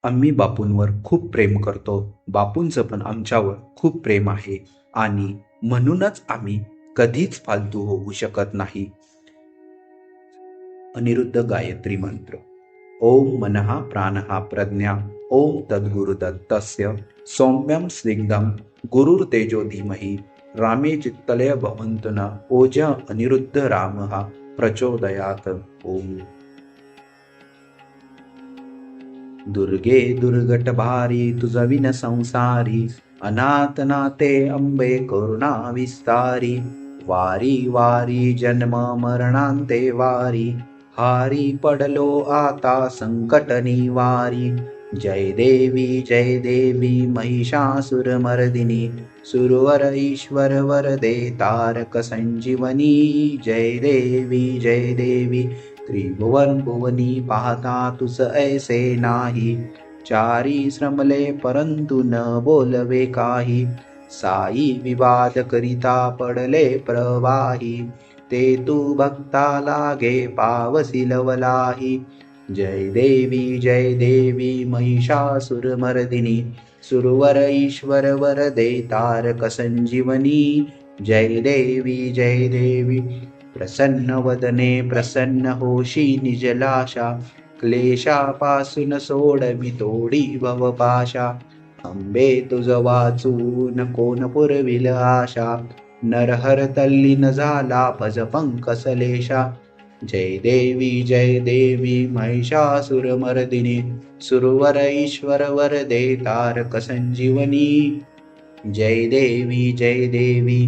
आम्ही बापूंवर खूप प्रेम करतो. बापूंचं पण आमच्यावर खूप प्रेम आहे आणि म्हणूनच आम्ही कधीच फालतू होऊ शकत नाही. अनिरुद्ध गायत्री मंत्र. ओम मनः प्राणः प्रज्ञा ओम तद्गुरुदत्तस्य सौम्यं स्निग्धं गुरुर्तेजो धीमहि रामे चित्तलय भवन्तु न ओजा अनिरुद्ध रामः प्रचोदयात्. ओम. दुर्गे दुर्गट भारी तुझ विन संसारी अनाथ नाते अंबे करुणा विस्तारी वारी वारी जन्म मरणांते वारी हारी पडलो आता संकट निवारी जय देवी महिषासुरमर्दिनी सुरवर ईश्वर वरदे तारक संजीवनी जय देवी त्रिभुवन भुवनी पाहता तुस ऐसे नाही चारी श्रमले परंतु न बोलवे काही साई विवाद करिता पडले प्रवाही ते तू भक्ता लागे पावसी लवलाही जय देवी महिषासुरमर्दिनी सुरवर ईश्वर वरदे तारक संजीवनी जय देवी प्रसन्न वदने प्रसन्न होशी निजलाशा क्लेशापासून सोडवी तोडी भवपाशा अंबे तुझ वाचून कोण पुरविल आशा नरहर तल्लीन झाला भज पंकसलेशा जय देवी महिषासुरमर्दिनी सुरवर ईश्वर वरदे तारक संजीवनी जय देवी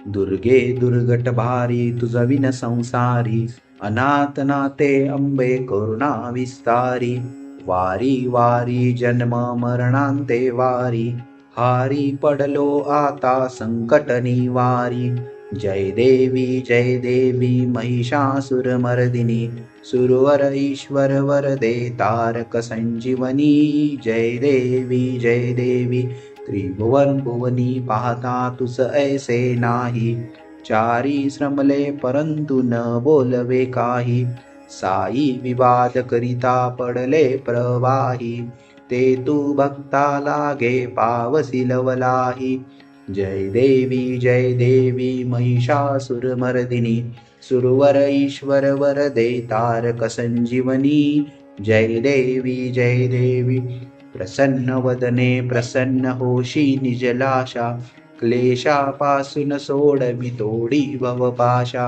दुर्गे दुर्गट भारी तुझ विन संसारी अनाथ नाते अंबे करुणा विस्तारी वारी वारी जन्म मरणांते वारी हारी पडलो आता संकट निवारी जय देवी महिषासुरमर्दिनी सुरवर ईश्वर वरदे तारक संजीवनी जय देवी त्रिभुवन भुवनी पाहता तुस ऐसे नाही चारी श्रमले परंतु न बोलवे काही साई विवाद करिता पडले प्रवाही ते तू भक्ता लागे पावसी लवलाही जय देवी महिषासुरमर्दिनी सुरवर ईश्वर वरदे तारक संजीवनी जय देवी प्रसन्न वदने प्रसन्न होशी निजलाशा क्लेशापासून सोडवी तोडी भवपाशा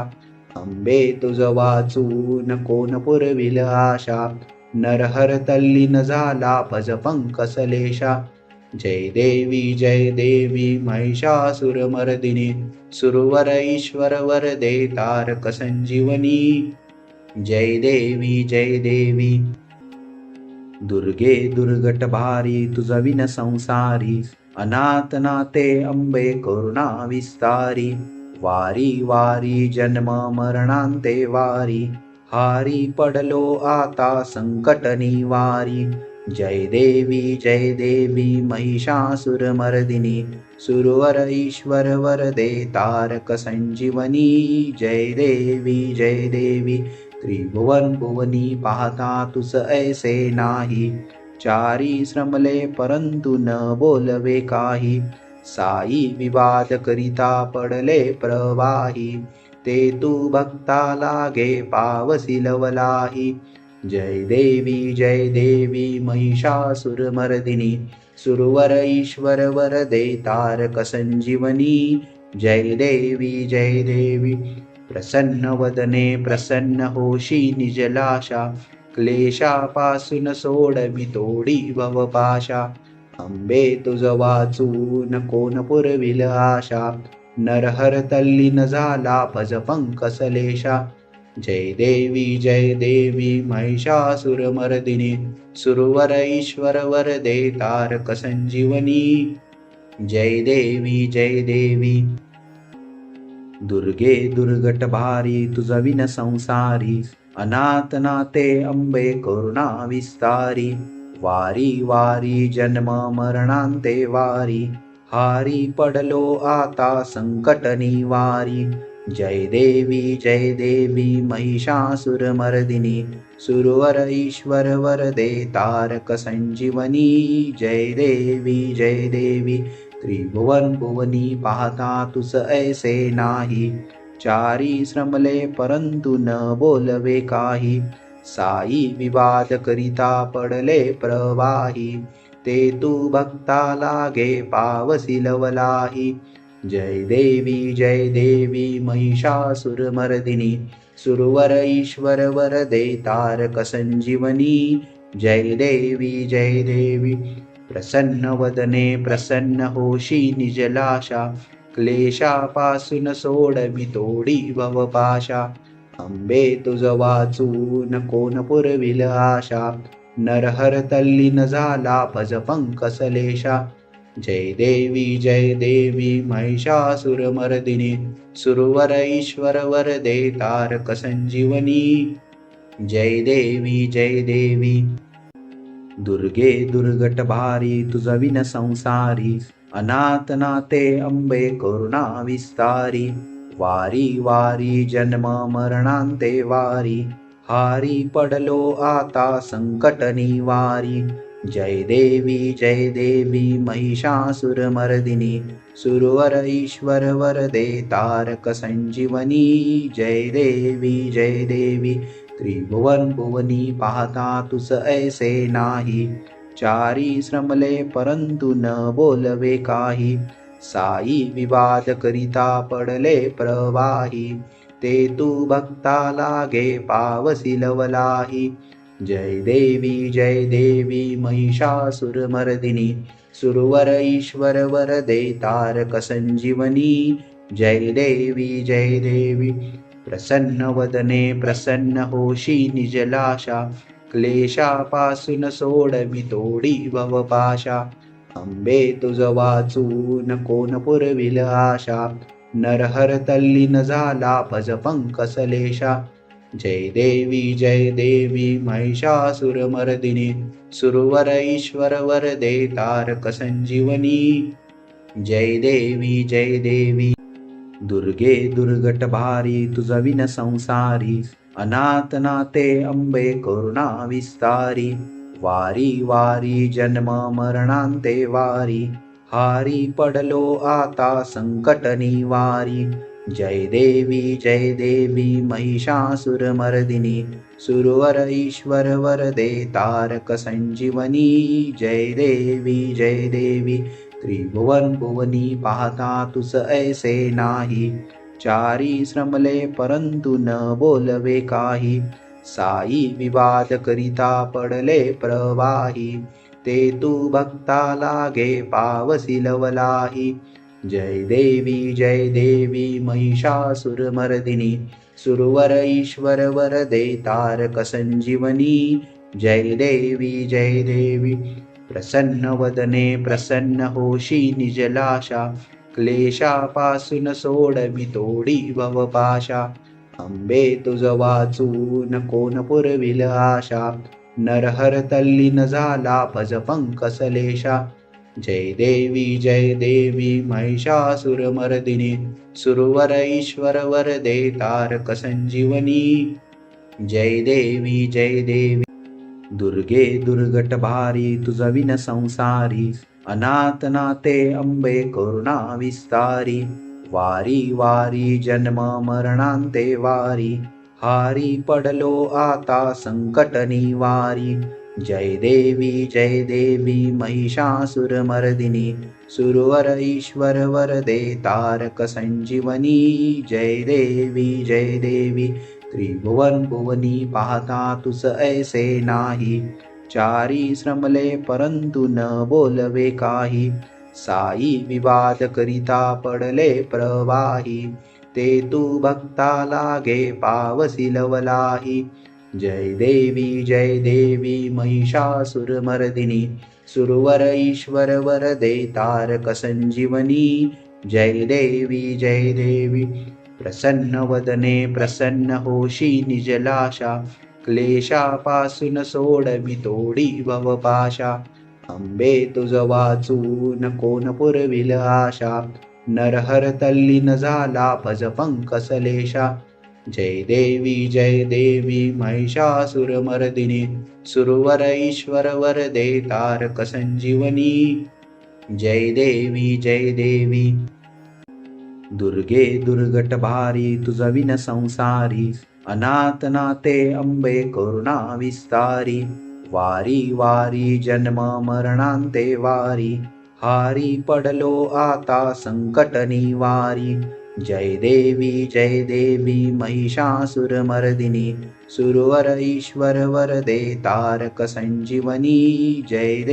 अंबे तुझ वाचून कोण पुरविल आशा नरहर तल्लीन झाला भज पंकसलेशा जय देवी महिषासुरमर्दिनी सुरवर ईश्वर वरदे तारक संजीवनी जय देवी दुर्गे दुर्गट भारी तुझ विन संसारी अनाथ नाते अंबे करुणा विस्तारी वारी वारी जन्म मरणांते वारी हारी पडलो आता संकट निवारी जय देवी महिषासुरमर्दिनी सुरवर ईश्वर वरदे तारक संजीवनी जय देवी त्रिभुवन भुवनी पाहता तुस ऐसे नाही चारी श्रमले परंतु न बोलवे काही साई विवाद करिता पडले प्रवाही ते तू भक्ता लागे पावसी लवलाही जय देवी महिषासुरमर्दिनी सुरवर ईश्वर वरदे तारक संजीवनी जय देवी प्रसन्न वदने प्रसन्न होशी निजलाशा क्लेशापासून सोडवी तोडी भवपाशा अंबे तुझ वाचून कोण पुरविल आशा नरहर तल्लीन झाला भज पंकसलेशा जय देवी महिषासुरमर्दिनी सुरवर ईश्वर वरदे तारक संजीवनी जय देवी दुर्गे दुर्गट भारी तुझ विन संसारी अनाथ नाते अंबे करुणा विस्तारी वारी वारी जन्म मरणांते वारी हारी पडलो आता संकट निवारी जय देवी महिषासुरमर्दिनी सुरवर ईश्वर वरदे तारक संजीवनी जय देवी त्रिभुवन भुवनी पाहता तुस ऐसे नाही चारी श्रमले परंतु न बोलवे काही साई विवाद करिता पडले प्रवाही ते तू भक्ता लागे पावसी लवलाही जय देवी महिषासुरमर्दिनी सुरवर ईश्वर वरदे तारक संजीवनी जय देवी प्रसन्न वदने प्रसन्न होशी निजलाशा क्लेशापासून सोडवी तोडी भवपाशा अंबे तुझ वाचून कोण पुरविल आशा नरहर तल्लीन झाला भज पंकसलेशा जय देवी महिषासुरमर्दिनी सुरवर ईश्वर वरदे तारक संजीवनी जय देवी दुर्गे दुर्गट भारी तुझ विन संसारी अनाथ नाते अंबे करुणा विस्तारी वारी वारी जन्म मरणांते वारी हारी पडलो आता संकट निवारी जय देवी महिषासुरमर्दिनी सुरवर ईश्वर वरदे तारक संजीवनी जय देवी त्रिभुवन भुवनी पाहता तुस ऐसे नाही चारी श्रमले परंतु न बोलवे काही साई विवाद करिता पडले प्रवाही ते तू भक्ता लागे पावसी लवलाही जय देवी महिषासुरमर्दिनी सुरवर ईश्वर वरदे तारक संजीवनी जय देवी प्रसन्न वदने प्रसन्न होशी निजलाशा क्लेशापासून सोडवी तोडी भवपाशा अंबे तुझ वाचून कोण पुरविल आशा नरहर तल्लीन झाला भज पंकसलेशा जय देवी महिषासुरमर्दिनी सुरवर ईश्वर वरदे तारक संजीवनी जय देवी दुर्गे दुर्गट भारी तुझ विन संसारी अनाथ नाते अंबे करुणा विस्तारी वारी वारी जन्म मरणांते वारी हारी पडलो आता संकट निवारी जय देवी महिषासुरमर्दिनी सुरवर ईश्वर वरदे तारक संजीवनी जय देवी त्रिभुवन भुवनी पाहता तुस ऐसे नाही चारी श्रमले परंतु न बोलवे काही साई विवाद करिता पडले प्रवाही ते तू भक्ता लागे पावसी लवलाही जय देवी महिषासुरमर्दिनी सुरवर ईश्वर वरदे तारक संजीवनी जय देवी प्रसन्न वदने प्रसन्न होशी निजलाशा क्लेशापासून सोडवी तोडी भवपाशा अंबे तुझ वाचून कोण पुरविल आशा नरहर तल्लीन झाला भज पंकसलेशा जय देवी महिषासुरमर्दिनी सुरवर ईश्वर वरदे तारक संजीवनी जय देवी दुर्गे दुर्गट भारी तुझ विन संसारी अनाथ नाते अंबे करुणा विस्तारी वारी वारी जन्म मरणांते वारी हारी पडलो आता संकट निवारी जय देवी महिषासुरमर्दिनी सुरवर ईश्वर वरदे तारक संजीवनी जय देवी त्रिभुवन भुवनी पाहता तुस ऐसे नाही चारी श्रमले परंतु न बोलवे काही साई विवाद करिता पडले प्रवाही ते तू भक्ता लागे पावसी लवलाही जय देवी महिषासुरमर्दिनी सुरवर ईश्वर वरदे तारक संजीवनी जय देवी प्रसन्न वदने प्रसन्न होशी निजलाशा क्लेशापासून सोडवी तोडी भवपाशा अंबे तुझ वाचून कोण पुरविल आशा नरहर तल्लीन झाला भज पंकसलेशा. जय देवी महिषासुरमर्दिनी सुरवर ईश्वर वरदे तारक संजीवनी. जय देवी दुर्गे दुर्गट भारी तुझ विन संसारी. अनाथ नाते अंबे करुणा विस्तारी. वारी वारी जन्म मरणांते वारी. हारी पडलो आता संकट निवारी. जय देवी महिषासुरमर्दिनी सुरवर ईश्वर वरदे तारक संजीवनी. जय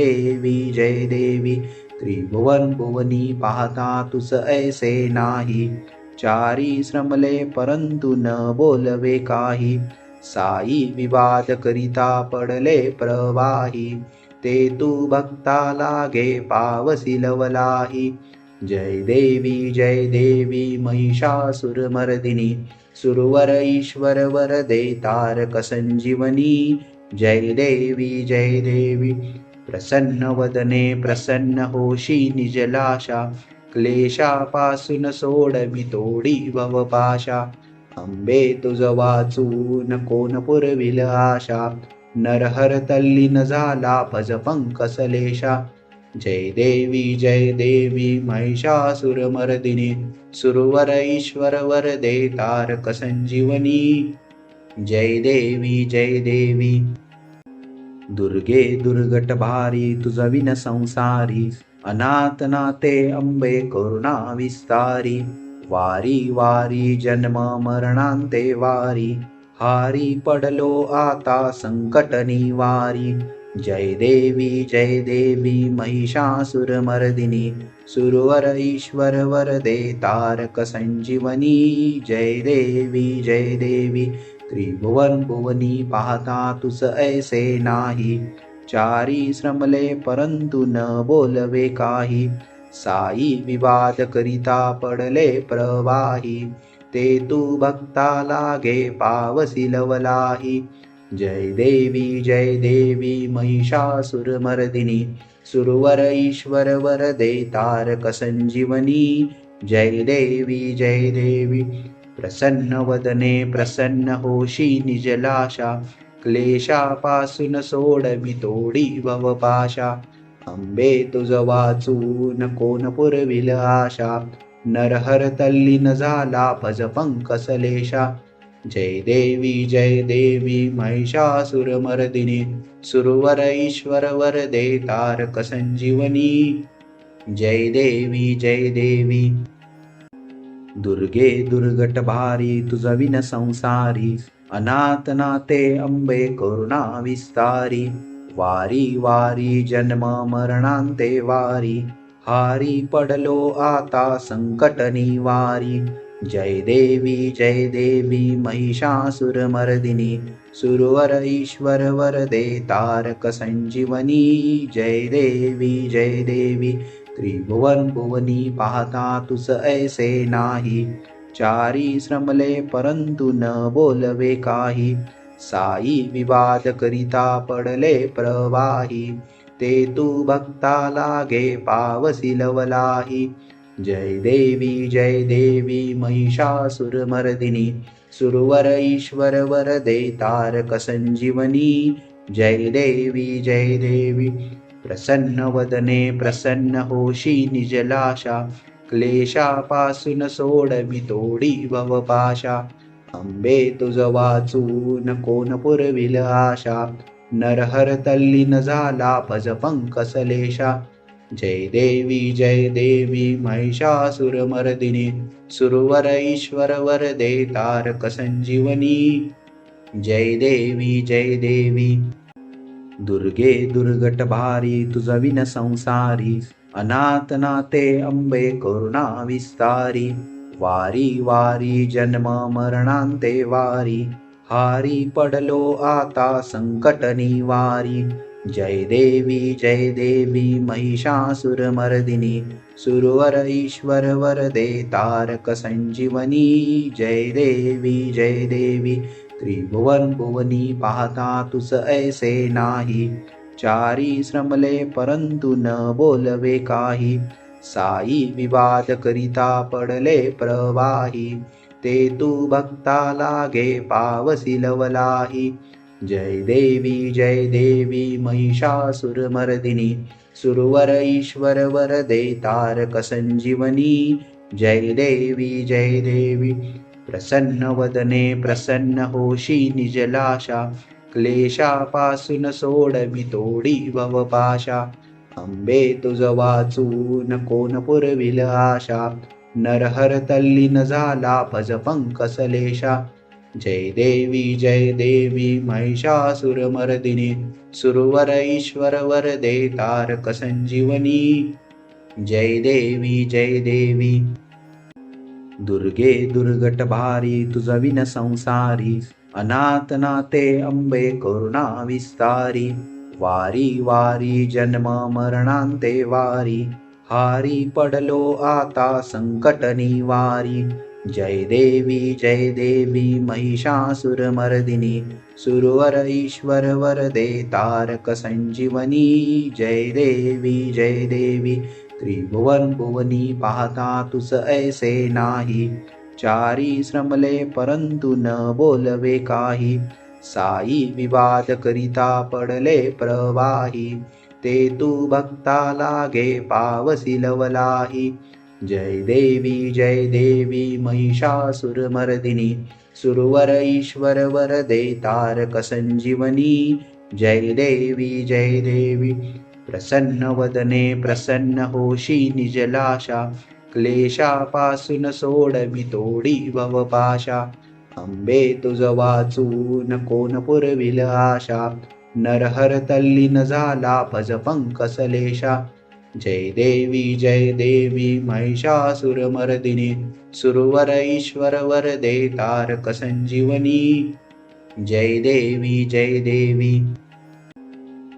देवी त्रिभुवन भुवनी पाहता तुस ऐसे नाही. चारी श्रमले परंतु न बोलवे काही. साई विवाद करिता पडले प्रवाही. ते तू भक्ता लागे पावसी लवलाही. जय देवी महिषासुरमर्दिनी सुरवर ईश्वर वरदे तारक संजीवनी. जय देवी प्रसन्न वदने प्रसन्न होशी निजलाशा. क्लेशापासून सोडवी तोडी भवपाशा. अंबे तुझ वाचून कोण पुरविल आशा. नरहर तल्लीन झाला भज पंकसलेशा. जय देवी महिषासुरमर्दिनी सुरवर ईश्वर वरदे तारक संजीवनी. जय देवी दुर्गे दुर्गट भारी तुझ विन संसारी. अनाथ नाते अंबे करुणा विस्तारी. वारी वारी जन्म मरणांते वारी. हारी पडलो आता संकट निवारी. जय देवी महिषासुरमर्दिनी सुरवर ईश्वर वरदे तारक संजीवनी. जय देवी त्रिभुवन भुवनी पाहता तुस ऐसे नाही. चारी श्रमले परंतु न बोलवे काही. साई विवाद करिता पडले प्रवाही. ते तू भक्ता लागे पावसी लवलाही. जय देवी महिषासुरमर्दिनी सुरवर ईश्वर वरदे तारक संजीवनी. जय देवी प्रसन्न वदने प्रसन्न होशी निजलाशा. क्लेशापासून सोडवी तोडी भवपाशा. अंबे तुझ वाचून कोण पुरविल आशा. नरहर तल्लीन झाला भज पंकसलेशा. जय देवी महिषासुरमर्दिनी सुरवर ईश्वर वरदे तारक संजीवनी. जय देवी दुर्गे दुर्गट भारी तुझ विन संसारी. अनाथ नाते अंबे करुणा विस्तारी. वारी वारी जन्म मरणांते वारी. हारी पडलो आता संकट निवारी. जय देवी महिषासुरमर्दिनी सुरवर ईश्वर वरदे तारक संजीवनी. जय देवी त्रिभुवन भुवनी पाहता तुस ऐसे नाही. चारी श्रमले परंतु न बोलवे काही. साई विवाद करिता पडले प्रवाही. ते तू भक्ता लागे पावसी लवलाही. जय देवी महिषासुरमर्दिनी सुरवर ईश्वर वरदे तारक संजीवनी. जय देवी प्रसन्न वदने प्रसन्न होशी निजलाशा. क्लेशापासून सोडवी तोडी भवपाशा. अंबे तुझ वाचून कोण पुरविल आशा. नरहर तल्लीन झाला भज पंकसलेशा. जय देवी महिषासुरमर्दिनी सुरवर ईश्वर वरदे तारक संजीवनी. जय देवी दुर्गे दुर्गट भारी तुझ विन संसारी. अनाथ नाते अंबे करुणा विस्तारी. वारी वारी जन्म मरणांते वारी. हारी पडलो आता संकट निवारी. जय देवी महिषासुरमर्दिनी सुरवर ईश्वर वरदे तारक संजीवनी. जय देवी त्रिभुवन भुवनी पाहता तुस ऐसे नाही. चारी श्रमले परंतु न बोलवे काही. साई विवाद करिता पडले प्रवाही, ते तू भक्ता लागे पावसी लवलाही. जय देवी महिषासुरमर्दिनी, सुरवर ईश्वर वरदे तारक संजीवनी. जय देवी प्रसन्न वदने प्रसन्न होशी निजलाशा, क्लेशापासून सोडवी तोडी भवपाशा. अंबे तुझ वाचून कोण पुरविल आशा, नरहर तल्लीन झाला भज पंकसलेशा. जय देवी महिषासुरमर्दिनी, सुरवर ईश्वर वरदे तारक संजीवनी. जय देवी दुर्गे दुर्गट भारी तुझ विन संसारी, अनाथ नाते अंबे करुणा विस्तारी. वारी वारी जन्म मरणांते वारी, हारी पडलो आता संकट निवारी. जय देवी महिषासुरमर्दिनी, सुरवर ईश्वर वरदे तारक संजीवनी. जय देवी त्रिभुवन भुवनी पाहता तुझ ऐसे नाही, चारी श्रमले परंतु न बोलवे काही. साई विवाद करिता पडले प्रवाही, ते तू भक्ता लागे पावसी लवलाही. जय देवी महिषासुरमर्दिनी, सुरवर ईश्वर वरदे तारक संजीवनी. जय देवी प्रसन्न वदने प्रसन्न होशी निजलाशा, क्लेशापासून सोडवी तोडी भवपाशा. अंबे तुझ वाचून कोण पुरविल आशा, नरहर तल्लीन झाला भज पंकसलेशा. जय देवी महिषासुरमर्दिनी, सुरवर ईश्वर वरदे तारक संजीवनी. जय देवी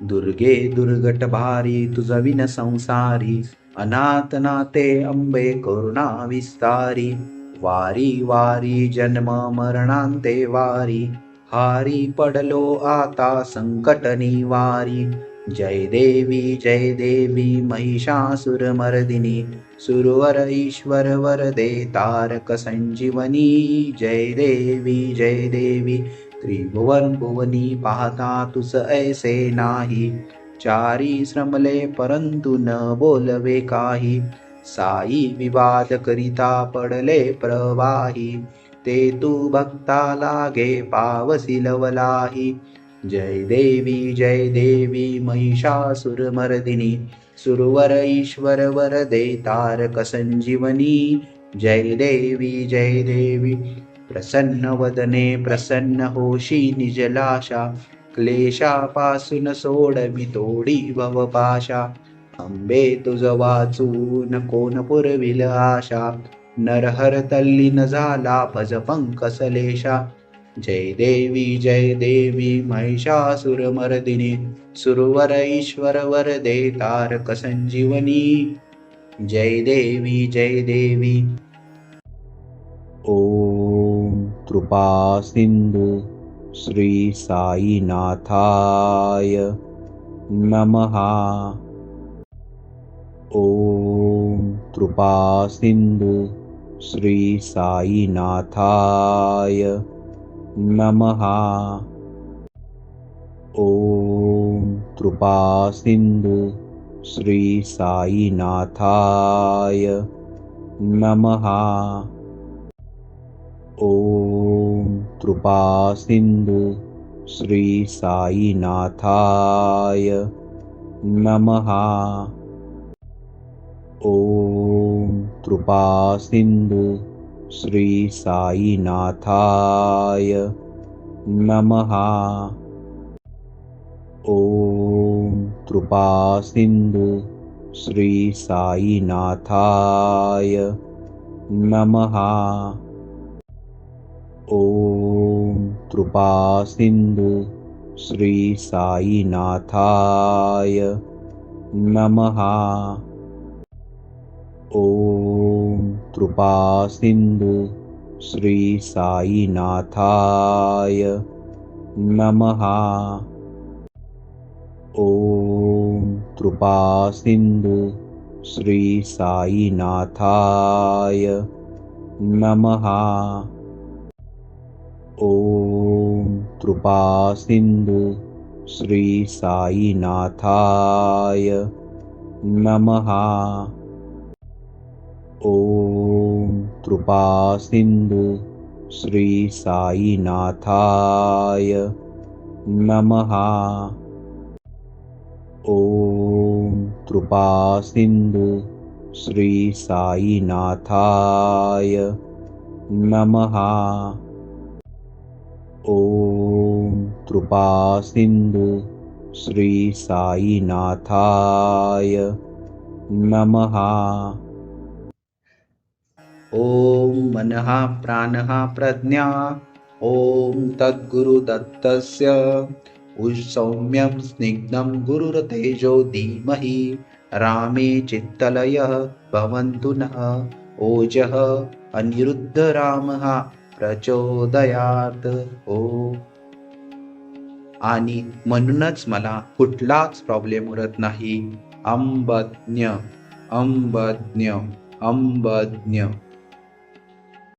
दुर्गे दुर्गट भारी तुझ विन संसारी, अनाथ नाते अंबे करुणा विस्तारी. वारी वारी जन्म मरणांते वारी, हारी पडलो आता संकट निवारी. जय देवी महिषासुरमर्दिनी, सुरवर ईश्वर वरदे तारक संजीवनी. जय देवी त्रिभुवन भुवनी पाहता तुझ ऐसे नाही, चारी श्रमले परंतु न बोलवे काही. साई विवाद करिता पडले प्रवाही, ते तू भक्ता लागे पावसी लवलाही. जय देवी महिषासुरमर्दिनी, सुरवर ईश्वर वरदे तारक संजीवनी. जय देवी प्रसन्न वदने प्रसन्न होशी निजलाशा, क्लेशापासून सोडवी तोडी भवपाशा. अंबे तुझ वाचून कोण पुरविल आशा, नरहर तल्लीन झाला भज पंकसलेशा. जय देवी महिषासुरमर्दिनी, सुरवर ईश्वर वरदे तारक संजीवनी. जय देवी ओम कृपा सिंधु श्री साईनाथाय नमः. ओम कृपा सिंधु श्री साईनाथाय नमः. ओम कृपा सिंधु श्री साईनाथाय नमः. ओम कृपा सिंधु श्री साईनाथाय नमः. ओम कृपा सिंधु श्री साईनाथाय नमः. ओम कृपा सिंधु श्री साईनाथाय नमः. ओम कृपा सिंधु श्री साईनाथाय नमः. ओम कृपा सिंधु श्री साईनाथाय नमः. ओम कृपा सिंधु श्री साईनाथाय नमः। ॐ कृपासिन्धु श्री साईनाथाय नमः। ॐ कृपासिन्धु श्री साईनाथाय नमः। ॐ कृपासिन्धु श्री साईनाथाय नमः। ॐ कृपासिन्धु श्री साईनाथाय नमः। ॐ मनः प्राणः प्रज्ञा ॐ तद्गुरुदत्तस्य सौम्यं स्निग्धं गुरुरतेजो धीमहि रामे चित्तलयः भवन्तु नः ओजः अनिरुद्धरामः प्रचोदयात्। आणि म्हणूनच मला कुठलाच प्रॉब्लेम उरत नाही। अंबज्ञ अंबज्ञ अंबज्ञ